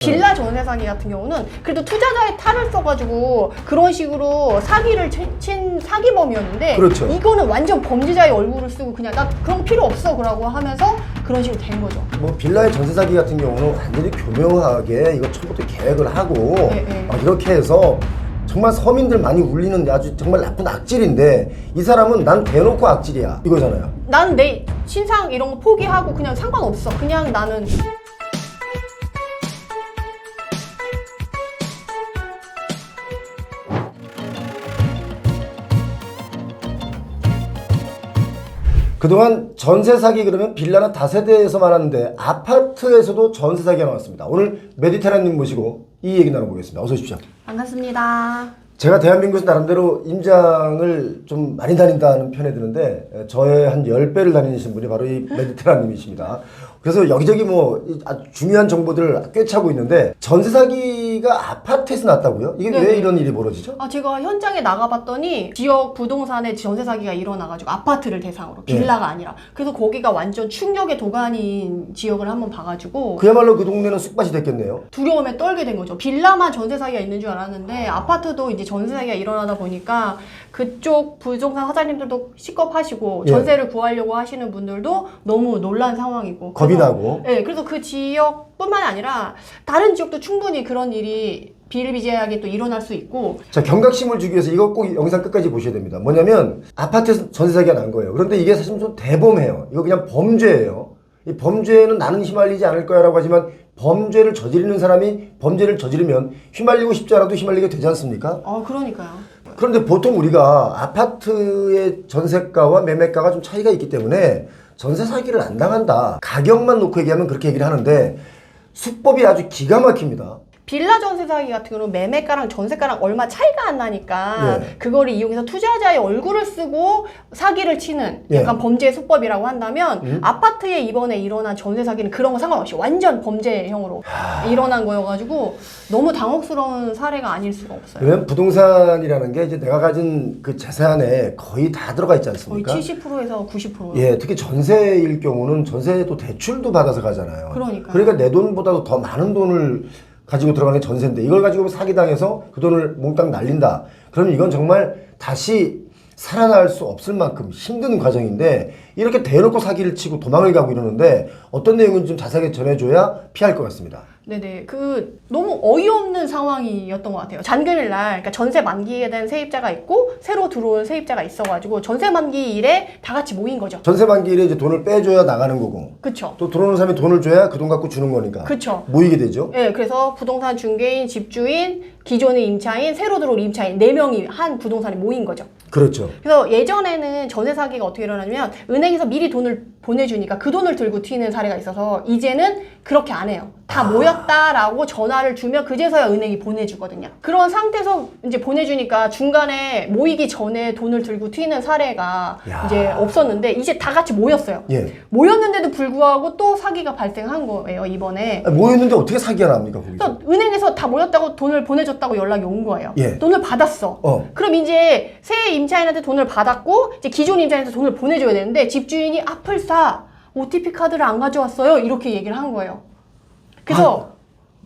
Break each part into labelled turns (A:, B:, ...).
A: 빌라 전세 사기 같은 경우는 그래도 투자자의 탈을 써가지고 그런 식으로 사기를 친 사기범이었는데
B: 그렇죠.
A: 이거는 완전 범죄자의 얼굴을 쓰고 그냥 나 그런 거 필요 없어 그러고 하면서 그런 식으로 된 거죠.
B: 뭐 빌라의 전세 사기 같은 경우는 완전히 교묘하게 이거 처음부터 계획을 하고 이렇게 해서 정말 서민들 많이 울리는 아주 정말 나쁜 악질인데 이 사람은 난 대놓고 악질이야 이거잖아요.
A: 나는 내 신상 이런 거 포기하고 그냥 상관없어. 그냥 나는
B: 그동안 전세 사기 그러면 빌라나 다세대에서만 하는데 아파트에서도 전세 사기가 나왔습니다. 오늘 메디테라님 모시고 이 얘기 나눠보겠습니다. 어서 오십시오.
A: 반갑습니다.
B: 제가 대한민국에서 나름대로 임장을 좀 많이 다닌다는 편에 드는데 저의 한 10배를 다니신 분이 바로 이 메디테라님이십니다. 그래서 여기저기 뭐 아주 중요한 정보들을 꿰차고 있는데 전세 사기가 아파트에서 났다고요? 이게 왜 이런 일이 벌어지죠?
A: 제가 현장에 나가봤더니 지역 부동산에 전세 사기가 일어나가지고 아파트를 대상으로 빌라가 아니라 그래서 거기가 완전 충격의 도가니인 지역을 한번 봐가지고
B: 그야말로 그 동네는 쑥밭이 됐겠네요.
A: 두려움에 떨게 된 거죠. 빌라만 전세 사기가 있는 줄 알았는데 아파트도 이제 전세 사기가 일어나다 보니까 그쪽 부동산 사장님들도 식겁하시고 전세를 구하려고 하시는 분들도 너무 놀란 상황이고
B: 겁이 나고.
A: 네, 그래서 그 지역뿐만 아니라 다른 지역도 충분히 그런 일이 비일비재하게 또 일어날 수 있고.
B: 자, 경각심을 주기 위해서 이거 꼭 영상 끝까지 보셔야 됩니다. 뭐냐면 아파트에서 전세 사기가 난 거예요. 그런데 이게 사실 좀 대범해요. 이거 그냥 범죄예요. 이 범죄는 나는 휘말리지 않을 거야 라고 하지만 범죄를 저지르는 사람이 범죄를 저지르면 휘말리고 싶지 않아도 휘말리게 되지 않습니까?
A: 그러니까요.
B: 그런데 보통 우리가 아파트의 전세가와 매매가가 좀 차이가 있기 때문에 전세 사기를 안 당한다. 가격만 놓고 얘기하면 그렇게 얘기를 하는데 수법이 아주 기가 막힙니다.
A: 빌라 전세 사기 같은 경우는 매매가랑 전세가랑 얼마 차이가 안 나니까 그거를 이용해서 투자자의 얼굴을 쓰고 사기를 치는 약간 범죄 수법이라고 한다면 아파트에 이번에 일어난 전세 사기는 그런 거 상관없이 완전 범죄형으로 일어난 거여가지고 너무 당혹스러운 사례가 아닐 수가 없어요.
B: 왜냐면 부동산이라는 게 이제 내가 가진 그 재산에 거의 다 들어가 있지 않습니까?
A: 거의 70%에서 90%.
B: 예, 특히 전세일 경우는 전세도 대출도 받아서 가잖아요. 그러니까 내 돈보다도 더 많은 돈을 가지고 들어가는 게 전세인데 이걸 가지고 사기당해서 그 돈을 몽땅 날린다. 그러면 이건 정말 다시 살아날 수 없을 만큼 힘든 과정인데 이렇게 대놓고 사기를 치고 도망을 가고 이러는데 어떤 내용인지 좀 자세하게 전해줘야 피할 것 같습니다.
A: 네네. 너무 어이없는 상황이었던 것 같아요. 잔금일날, 그러니까 전세 만기에 된 세입자가 있고, 새로 들어온 세입자가 있어가지고, 전세 만기 일에 다 같이 모인 거죠.
B: 전세 만기일에 이제 돈을 빼줘야 나가는 거고.
A: 그쵸.
B: 또 들어오는 사람이 돈을 줘야 그 돈 갖고 주는 거니까.
A: 그쵸.
B: 모이게 되죠.
A: 네, 그래서 부동산 중개인, 집주인, 기존의 임차인, 새로 들어올 임차인, 4명이 한 부동산에 모인 거죠.
B: 그렇죠.
A: 그래서 예전에는 전세 사기가 어떻게 일어나냐면, 은행에서 미리 돈을 보내주니까 그 돈을 들고 튀는 사례가 있어서, 이제는 그렇게 안 해요. 다 모였다라고 전화를 주면 그제서야 은행이 보내주거든요. 그런 상태에서 이제 보내주니까 중간에 모이기 전에 돈을 들고 튀는 사례가 이제 없었는데 이제 다 같이 모였어요. 모였는데도 불구하고 또 사기가 발생한 거예요, 이번에.
B: 모였는데 어떻게 사기가 납니까, 거기서?
A: 은행에서 다 모였다고 돈을 보내줬다고 연락이 온 거예요. 돈을 받았어. 그럼 이제 새 임차인한테 돈을 받았고 이제 기존 임차인한테 돈을 보내줘야 되는데 집주인이 아플싸 OTP 카드를 안 가져왔어요. 이렇게 얘기를 한 거예요. 그래서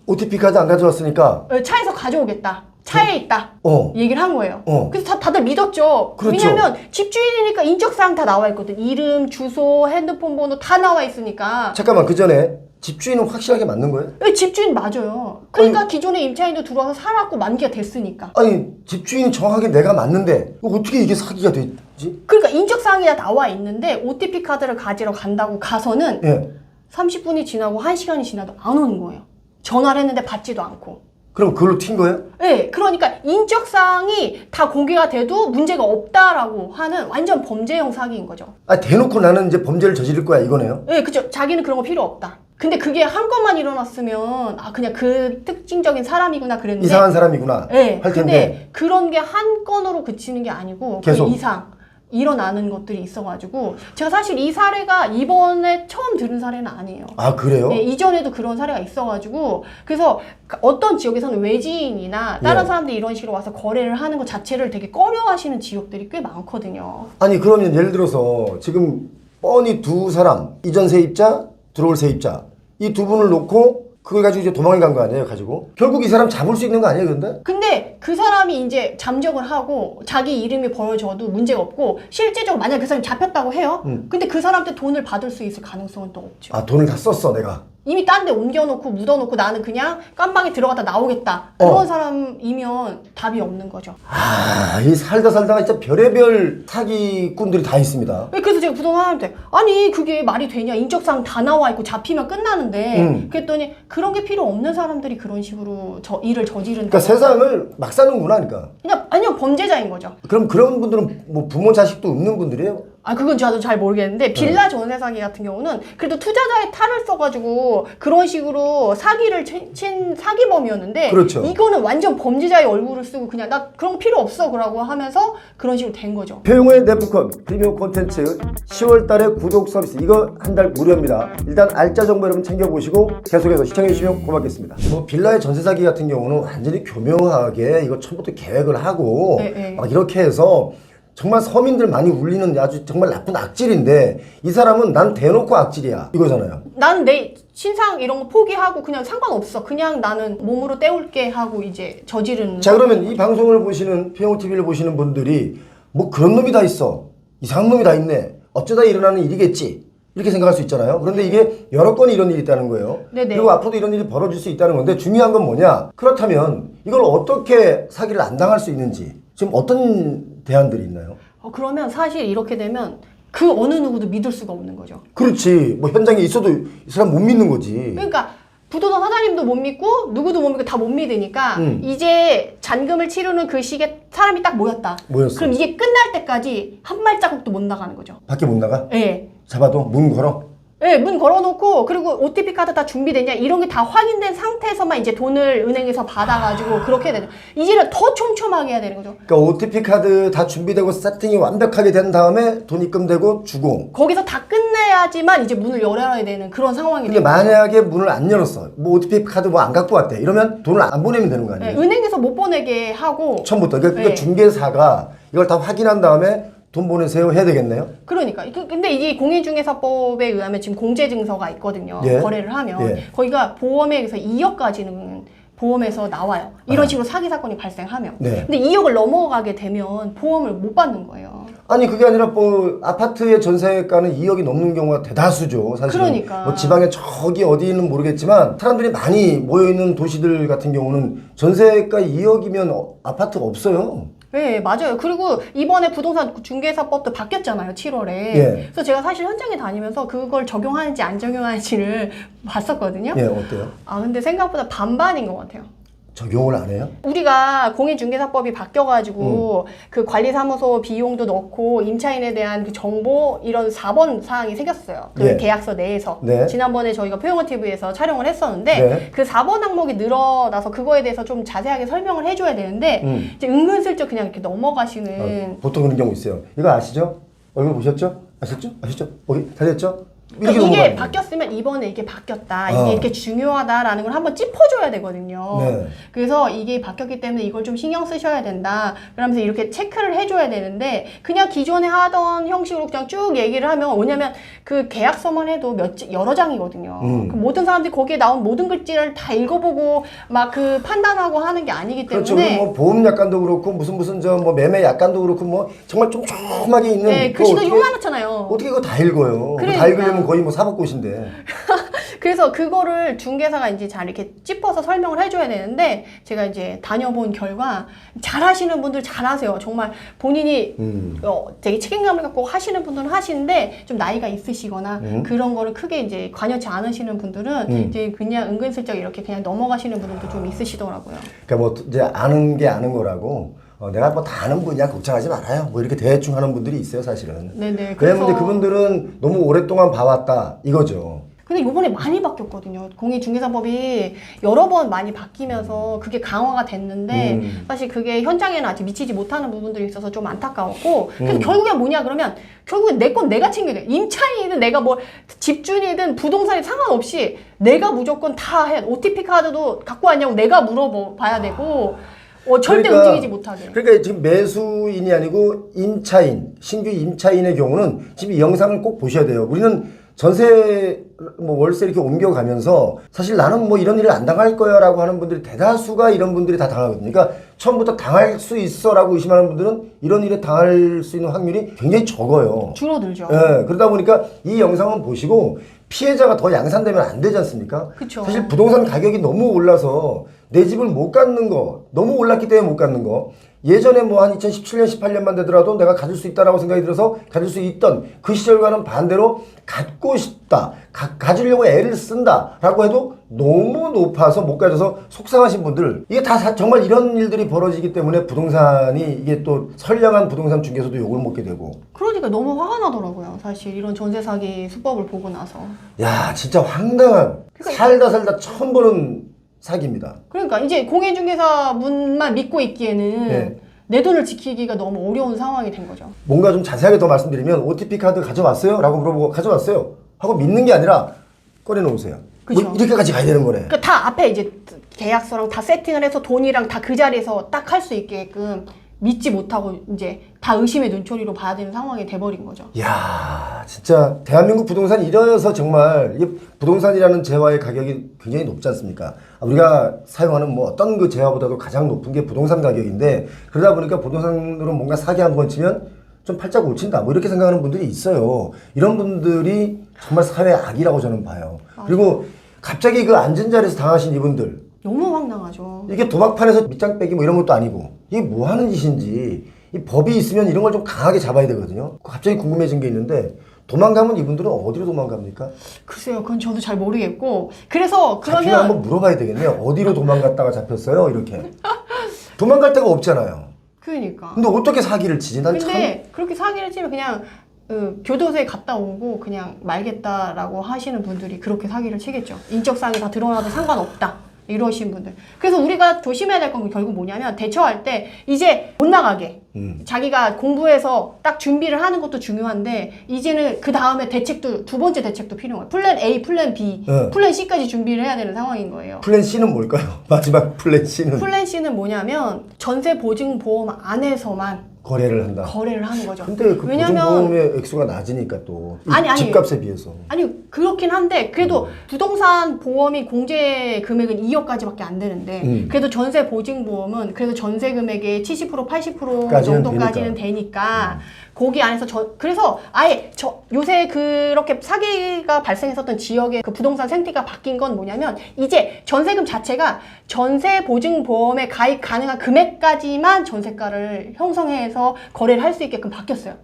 B: OTP 카드 안 가져왔으니까
A: 차에서 가져오겠다. 차에 있다. 얘기를 한 거예요. 그래서 다들 믿었죠.
B: 그렇죠.
A: 왜냐하면 집주인이니까 인적사항 다 나와 있거든. 이름, 주소, 핸드폰 번호 다 나와 있으니까.
B: 잠깐만, 그 전에 집주인은 확실하게 맞는 거예요?
A: 집주인 맞아요. 그러니까 기존의 임차인도 들어와서 살았고 만기가 됐으니까.
B: 아니, 집주인이 정확하게 내가 맞는데 어떻게 이게 사기가 되지?
A: 그러니까 인적사항이 다 나와 있는데 OTP 카드를 가지러 간다고 가서는 30분이 지나고 1시간이 지나도 안 오는 거예요. 전화를 했는데 받지도 않고.
B: 그럼 그걸로 튄 거예요?
A: 네, 그러니까 인적사항이 다 공개가 돼도 문제가 없다라고 하는 완전 범죄형 사기인 거죠.
B: 대놓고 나는 이제 범죄를 저지를 거야 이거네요?
A: 네, 그죠. 자기는 그런 거 필요 없다. 근데 그게 한 건만 일어났으면 그냥 그 특징적인 사람이구나 그랬는데
B: 이상한 사람이구나 할 텐데
A: 근데 그런 게 한 건으로 그치는 게 아니고
B: 계속
A: 그 이상 일어나는 것들이 있어가지고 제가 사실 이 사례가 이번에 처음 들은 사례는 아니에요.
B: 아, 그래요?
A: 네, 이전에도 그런 사례가 있어가지고 그래서 어떤 지역에서는 외지인이나 다른 사람들이 이런 식으로 와서 거래를 하는 것 자체를 되게 꺼려하시는 지역들이 꽤 많거든요.
B: 아니 그러면 예를 들어서 지금 뻔히 두 사람 이전 세입자 들어올 세입자 이 두 분을 놓고 그걸 가지고 이제 도망을 간 거 아니에요, 가지고? 결국 이 사람 잡을 수 있는 거 아니에요, 근데?
A: 근데 그 사람이 이제 잠적을 하고 자기 이름이 벌어져도 문제가 없고 실제적으로 만약 그 사람이 잡혔다고 해요. 근데 그 사람한테 돈을 받을 수 있을 가능성은 또 없죠.
B: 아, 돈을 다 썼어, 내가.
A: 이미 딴 데 옮겨놓고 묻어놓고 나는 그냥 깜방에 들어갔다 나오겠다. 그런 사람이면 답이 없는 거죠.
B: 아, 이 살다가 진짜 별의별 사기꾼들이 다 있습니다.
A: 그래서 제가 부동산한테 아니 그게 말이 되냐, 인적사항 다 나와 있고 잡히면 끝나는데 그랬더니 그런 게 필요 없는 사람들이 그런 식으로 일을 저지른다.
B: 그러니까 세상을 막 사는구나, 그러니까.
A: 그냥 아니요, 범죄자인 거죠.
B: 그럼 그런 분들은 뭐 부모 자식도 없는 분들이에요?
A: 아, 그건 저도 잘 모르겠는데 빌라 전세 사기 같은 경우는 그래도 투자자의 탈을 써가지고 그런 식으로 사기를 친 사기범이었는데
B: 그렇죠.
A: 이거는 완전 범죄자의 얼굴을 쓰고 그냥 나 그런 거 필요 없어 그러고 하면서 그런 식으로 된 거죠.
B: 표용의 네프콘 프리미엄 콘텐츠 10월 달에 구독 서비스 이거 한 달 무료입니다. 일단 알짜 정보 여러분 챙겨보시고 계속해서 시청해주시면 고맙겠습니다. 뭐 빌라의 전세 사기 같은 경우는 완전히 교묘하게 이거 처음부터 계획을 하고 막 이렇게 해서 정말 서민들 많이 울리는 아주 정말 나쁜 악질인데 이 사람은 난 대놓고 악질이야 이거잖아요.
A: 나는 내 신상 이런 거 포기하고 그냥 상관없어. 그냥 나는 몸으로 때울게 하고 이제 저지르는.
B: 자, 그러면 이 방송을 보시는 표용TV를 보시는 분들이 뭐 그런 놈이 다 있어. 이상한 놈이 다 있네. 어쩌다 일어나는 일이겠지. 이렇게 생각할 수 있잖아요. 그런데 이게 여러 건 이런 일이 있다는 거예요.
A: 네네.
B: 그리고 앞으로도 이런 일이 벌어질 수 있다는 건데 중요한 건 뭐냐. 그렇다면 이걸 어떻게 사기를 안 당할 수 있는지 지금 어떤 대안들이 있나요?
A: 그러면 사실 이렇게 되면 그 어느 누구도 믿을 수가 없는 거죠.
B: 그렇지. 뭐 현장에 있어도 이 사람 못 믿는 거지.
A: 그러니까 부동산 사장님도 못 믿고 누구도 못 믿고 다 못 믿으니까 이제 잔금을 치르는 그 시기에 사람이 딱 모였다.
B: 모였어.
A: 그럼 이게 끝날 때까지 한 발자국도 못 나가는 거죠.
B: 밖에 못 나가?
A: 예.
B: 잡아도 문 걸어?
A: 네, 문 걸어놓고 그리고 OTP 카드 다 준비됐냐 이런 게 다 확인된 상태에서만 이제 돈을 은행에서 받아가지고 그렇게 해야 되죠. 이제는 더 촘촘하게 해야 되는 거죠.
B: 그러니까 OTP 카드 다 준비되고 세팅이 완벽하게 된 다음에 돈 입금되고 주고.
A: 거기서 다 끝내야지만 이제 문을 열어야 되는 그런 상황이
B: 근데
A: 돼요.
B: 만약에 문을 안 열었어. 뭐 OTP 카드 뭐 안 갖고 왔대. 이러면 돈을 안 보내면 되는 거 아니에요?
A: 네, 은행에서 못 보내게 하고.
B: 처음부터. 그러니까
A: 네.
B: 중개사가 이걸 다 확인한 다음에 돈 보내세요 해야 되겠네요.
A: 그러니까 근데 이게 공인중개사법에 의하면 지금 공제증서가 있거든요.
B: 예.
A: 거래를 하면
B: 예.
A: 거기가 보험에 의해서 2억까지는 보험에서 나와요. 이런 식으로 사기 사건이 발생하면.
B: 네.
A: 근데 2억을 넘어가게 되면 보험을 못 받는 거예요.
B: 아니 그게 아니라 뭐 아파트의 전세가는 2억이 넘는 경우가 대다수죠. 사실.
A: 그러니까.
B: 뭐 지방에 저기 어디는 모르겠지만 사람들이 많이 모여 있는 도시들 같은 경우는 전세가 2억이면 아파트가 없어요.
A: 네, 맞아요. 그리고 이번에 부동산 중개사법도 바뀌었잖아요, 7월에.
B: 예.
A: 그래서 제가 사실 현장에 다니면서 그걸 적용하는지 안 적용하는지를 봤었거든요.
B: 예, 어때요?
A: 아, 근데 생각보다 반반인 것 같아요.
B: 적용을 안 해요?
A: 우리가 공인중개사법이 바뀌어가지고 그 관리사무소 비용도 넣고 임차인에 대한 그 정보 이런 4번 사항이 생겼어요. 그
B: 예.
A: 계약서 내에서.
B: 네.
A: 지난번에 저희가 표용원 TV에서 촬영을 했었는데
B: 네.
A: 그 4번 항목이 늘어나서 그거에 대해서 좀 자세하게 설명을 해줘야 되는데 이제 은근슬쩍 그냥 이렇게 넘어가시는.
B: 보통 그런 경우 있어요. 이거 아시죠? 얼굴 보셨죠? 아셨죠? 아시죠? 거기 다 됐죠? 이렇게
A: 그러니까 이게
B: 넘어가는 거예요.
A: 바뀌었으면 이번에 이게 바뀌었다.
B: 어.
A: 이게 이렇게 중요하다라는 걸 한번 짚어줘야 되거든요.
B: 네.
A: 그래서 이게 바뀌었기 때문에 이걸 좀 신경 쓰셔야 된다. 그러면서 이렇게 체크를 해줘야 되는데 그냥 기존에 하던 형식으로 그냥 쭉 얘기를 하면 뭐냐면 그 계약서만 해도 여러 장이거든요. 그 모든 사람들이 거기에 나온 모든 글씨를 다 읽어보고 막 그 판단하고 하는 게 아니기
B: 그렇죠.
A: 때문에.
B: 뭐 보험 약관도 그렇고 무슨 저 뭐 매매 약관도 그렇고 뭐 정말 촘촘하게 있는.
A: 네,
B: 그거
A: 글씨도
B: 어떻게-
A: 요만하잖아요.
B: 어떻게 이거 다 읽어요? 그거 다
A: 그러니까.
B: 읽으려면 거의 뭐 사법고시인데.
A: 그래서 그거를 중개사가 이제 잘 이렇게 짚어서 설명을 해줘야 되는데 제가 이제 다녀본 결과 잘하시는 분들 잘하세요. 정말 본인이 되게 책임감을 갖고 하시는 분들은 하시는데 좀 나이가 있으시거나 그런 거를 크게 이제 관여치 않으시는 분들은 이제 그냥 은근슬쩍 이렇게 그냥 넘어가시는 분들도 좀 있으시더라고요.
B: 그러니까 뭐 이제 아는 게 아는 거라고. 내가 뭐 다 아는 분이야 걱정하지 말아요. 뭐 이렇게 대충 하는 분들이 있어요, 사실은.
A: 네네.
B: 왜냐면 이제 그분들은 너무 오랫동안 봐왔다 이거죠.
A: 근데 이번에 많이 바뀌었거든요. 공인중개사법이 여러 번 많이 바뀌면서 그게 강화가 됐는데 사실 그게 현장에는 아직 미치지 못하는 부분들이 있어서 좀 안타까웠고 그래서 결국엔 뭐냐 그러면 결국엔 내 건 내가 챙겨야 돼. 임차인이든 내가 뭐 집주인이든 부동산이 상관없이 내가 무조건 다 해. OTP 카드도 갖고 왔냐고 내가 물어봐야 되고 절대
B: 그러니까,
A: 움직이지 못하게.
B: 그러니까 지금 매수인이 아니고 임차인, 신규 임차인의 경우는 지금 이 영상을 꼭 보셔야 돼요. 우리는 전세 뭐 월세 이렇게 옮겨가면서 사실 나는 뭐 이런 일을 안 당할 거야라고 하는 분들이 대다수가 이런 분들이 다 당하거든요. 그러니까 처음부터 당할 수 있어라고 의심하는 분들은 이런 일에 당할 수 있는 확률이 굉장히 적어요.
A: 줄어들죠.
B: 예, 그러다 보니까 이 영상은 보시고 피해자가 더 양산되면 안 되지 않습니까?
A: 그쵸.
B: 사실 부동산 가격이 너무 올라서 내 집을 못 갖는 거, 너무 올랐기 때문에 못 갖는 거. 예전에 뭐 한 2017년, 18년만 되더라도 내가 가질 수 있다라고 생각이 들어서 가질 수 있던 그 시절과는 반대로 갖고 싶다, 가지려고 애를 쓴다라고 해도 너무 높아서 못 가져서 속상하신 분들, 이게 다 정말 이런 일들이 벌어지기 때문에 부동산이 이게 또 선량한 부동산 중개소도 욕을 먹게 되고.
A: 그러니까 너무 화가 나더라고요. 사실 이런 전세 사기 수법을 보고 나서.
B: 야, 진짜 황당한, 살다 처음 보는 사기입니다.
A: 그러니까 이제 공인중개사분만 믿고 있기에는
B: 네.
A: 내 돈을 지키기가 너무 어려운 상황이 된 거죠.
B: 뭔가 좀 자세하게 더 말씀드리면 OTP 카드 가져왔어요? 라고 물어보고 가져왔어요 하고 믿는 게 아니라 꺼내놓으세요.
A: 그쵸.
B: 뭐 이렇게까지 가야 되는 거네.
A: 그러니까 다 앞에 이제 계약서랑 다 세팅을 해서 돈이랑 다 그 자리에서 딱 할 수 있게끔 믿지 못하고 이제 다 의심의 눈초리로 봐야 되는 상황이 돼버린 거죠.
B: 이야, 진짜 대한민국 부동산이 이래서 정말 이 부동산이라는 재화의 가격이 굉장히 높지 않습니까? 우리가 사용하는 뭐 어떤 그 재화보다도 가장 높은 게 부동산 가격인데, 그러다 보니까 부동산으로 뭔가 사기 한 번 치면 좀 팔짝 고친다 뭐 이렇게 생각하는 분들이 있어요. 이런 분들이 정말 사회의 악이라고 저는 봐요. 그리고 갑자기 그 앉은 자리에서 당하신 이분들,
A: 너무 황당하죠.
B: 이게 도박판에서 밑장 빼기 뭐 이런 것도 아니고 이게 뭐 하는 짓인지, 이 법이 있으면 이런 걸 좀 강하게 잡아야 되거든요. 갑자기 궁금해진 게 있는데, 도망가면 이분들은 어디로 도망갑니까?
A: 글쎄요, 그건 저도 잘 모르겠고. 그래서
B: 잡히면
A: 그러면
B: 한번 물어봐야 되겠네요. 어디로 도망갔다가 잡혔어요? 이렇게. 도망갈 데가 없잖아요.
A: 그러니까.
B: 근데 어떻게 사기를 치지? 난 참.
A: 근데 그렇게 사기를 치면 그냥 교도소에 갔다 오고 그냥 말겠다라고 하시는 분들이 그렇게 사기를 치겠죠. 인적사항이 다 드러나도 상관없다. 이러신 분들. 그래서 우리가 조심해야 될 건 결국 뭐냐면, 대처할 때 이제 못 나가게 자기가 공부해서 딱 준비를 하는 것도 중요한데, 이제는 그 다음에 대책도, 두 번째 대책도 필요해요. 플랜 A, 플랜 B, 플랜 C까지 준비를 해야 되는 상황인 거예요.
B: 플랜 C는 뭘까요? 마지막 플랜 C는?
A: 플랜 C는 뭐냐면 전세 보증 보험 안에서만
B: 거래를 한다.
A: 거래를 하는 거죠.
B: 근데 그 보증보험의 액수가 낮으니까 또
A: 아니.
B: 집값에 비해서.
A: 아니 그렇긴 한데 그래도 부동산 보험이 공제 금액은 2억까지밖에 안 되는데 그래도 전세 보증 보험은 그래도 전세 금액의 70% 80% 정도까지는 되니까 거기 안에서 그래서 아예 요새 그렇게 사기가 발생했었던 지역의 그 부동산 생태가 바뀐 건 뭐냐면, 이제 전세금 자체가 전세 보증 보험에 가입 가능한 금액까지만 전세가를 형성해서 거래를 할 수 있게끔 바뀌었어요.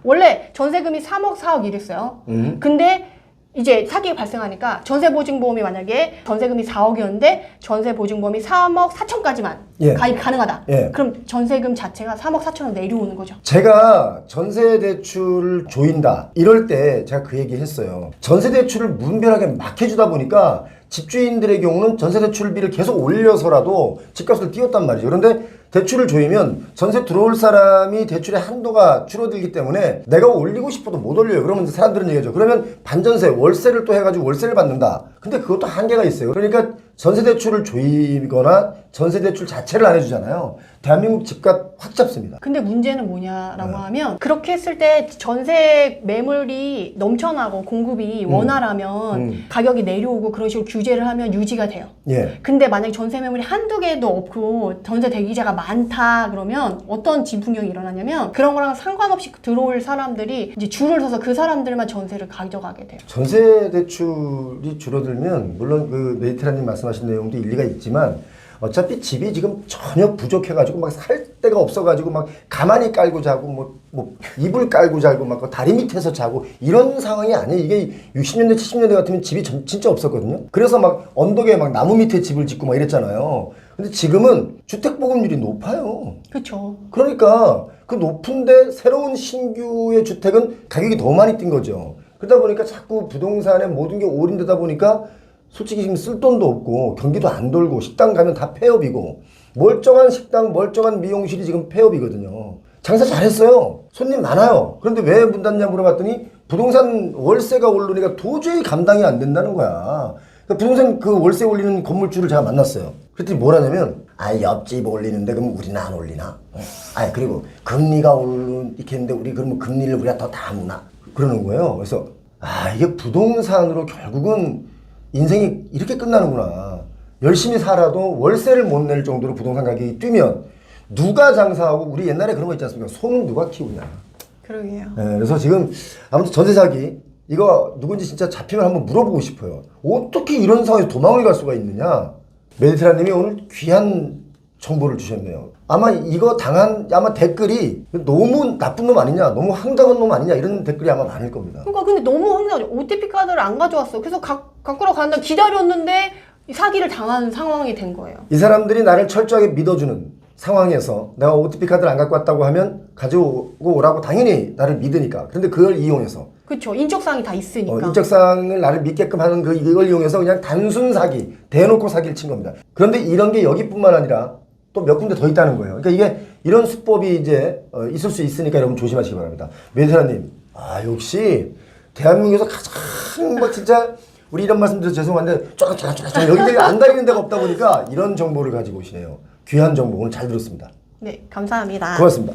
A: 원래 전세금이 3억 4억 이랬어요. 근데 이제 사기가 발생하니까 전세보증보험이 만약에 전세금이 4억이었는데 전세보증보험이 3억 4천까지만 가입 가능하다. 그럼 전세금 자체가 3억 4천으로 내려오는 거죠.
B: 제가 전세대출을 조인다 이럴 때 제가 그 얘기 했어요. 전세대출을 무분별하게 막 해주다 보니까 집주인들의 경우는 전세대출비를 계속 올려서라도 집값을 띄웠단 말이죠. 그런데 대출을 조이면 전세 들어올 사람이 대출의 한도가 줄어들기 때문에 내가 올리고 싶어도 못 올려요. 그러면 사람들은 얘기하죠. 그러면 반전세, 월세를 또 해가지고 월세를 받는다. 근데 그것도 한계가 있어요. 그러니까 전세대출을 조이거나 전세대출 자체를 안 해주잖아요. 대한민국 집값 확 잡습니다.
A: 근데 문제는 뭐냐라고 하면, 그렇게 했을 때 전세 매물이 넘쳐나고 공급이 원활하면 가격이 내려오고 그런 식으로 규제를 하면 유지가 돼요. 근데 만약에 전세 매물이 한두 개도 없고 전세 대기자가 많다 그러면 어떤 진풍경이 일어나냐면, 그런 거랑 상관없이 들어올 사람들이 이제 줄을 서서 그 사람들만 전세를 가져가게 돼요.
B: 전세 대출이 줄어들면 물론 그 네이트라님 말씀하신 내용도 일리가 있지만, 어차피 집이 지금 전혀 부족해가지고 막 살 데가 없어가지고 막 가만히 깔고 자고 뭐 이불 깔고 자고 막 다리 밑에서 자고 이런 상황이 아니에요. 이게 60년대 70년대 같으면 집이 진짜 없었거든요. 그래서 막 언덕에 막 나무 밑에 집을 짓고 막 이랬잖아요. 근데 지금은 주택 보급률이 높아요.
A: 그렇죠.
B: 그러니까 그 높은데 새로운 신규의 주택은 가격이 더 많이 뛴 거죠. 그러다 보니까 자꾸 부동산에 모든 게 올인되다 보니까 솔직히 지금 쓸 돈도 없고 경기도 안 돌고 식당 가면 다 폐업이고, 멀쩡한 식당, 멀쩡한 미용실이 지금 폐업이거든요. 장사 잘했어요. 손님 많아요. 그런데 왜 문 닫냐 물어봤더니 부동산 월세가 오르니까 도저히 감당이 안 된다는 거야. 그러니까 부동산 그 월세 올리는 건물주를 제가 만났어요. 그랬더니 뭐라냐면, 옆집 올리는데 그럼 우리는 안 올리나? 그리고 금리가 이렇게 했는데 우리 그러면 금리를 우리가 더 다 무나? 그러는 거예요. 그래서 아, 이게 부동산으로 결국은 인생이 이렇게 끝나는구나. 열심히 살아도 월세를 못 낼 정도로 부동산 가격이 뛰면 누가 장사하고, 우리 옛날에 그런 거 있지 않습니까? 소는 누가 키우냐.
A: 그러게요.
B: 네, 그래서 지금 아무튼 전세 사기 이거 누군지 진짜 잡히면 한번 물어보고 싶어요. 어떻게 이런 상황에서 도망을 갈 수가 있느냐. 메디테라님이 오늘 귀한 정보를 주셨네요. 아마 이거 당한 아마 댓글이 너무 나쁜 놈 아니냐, 너무 황당한 놈 아니냐 이런 댓글이 아마 많을 겁니다.
A: 그러니까 근데 너무 황당하죠. OTP 카드를 안 가져왔어. 그래서 갖고 간다 기다렸는데 사기를 당한 상황이 된 거예요.
B: 이 사람들이 나를 철저하게 믿어주는 상황에서 내가 OTP 카드를 안 갖고 왔다고 하면 가지고 오라고 당연히 나를 믿으니까. 그런데 그걸 이용해서
A: 그렇죠. 인적사항이 다 있으니까.
B: 인적사항을 나를 믿게끔 하는 이걸 이용해서 그냥 단순 사기, 대놓고 사기를 친 겁니다. 그런데 이런 게 여기뿐만 아니라 또 몇 군데 더 있다는 거예요. 그러니까 이게 이런 수법이 이제 있을 수 있으니까 여러분 조심하시기 바랍니다. 메디테라님, 아 역시 대한민국에서 가장 뭐 진짜 우리 이런 말씀드려서 죄송한데 쫙쫙쫙 여기저기 안 다니는 데가 없다 보니까 이런 정보를 가지고 오시네요. 귀한 정보 오늘 잘 들었습니다.
A: 네, 감사합니다.
B: 고맙습니다.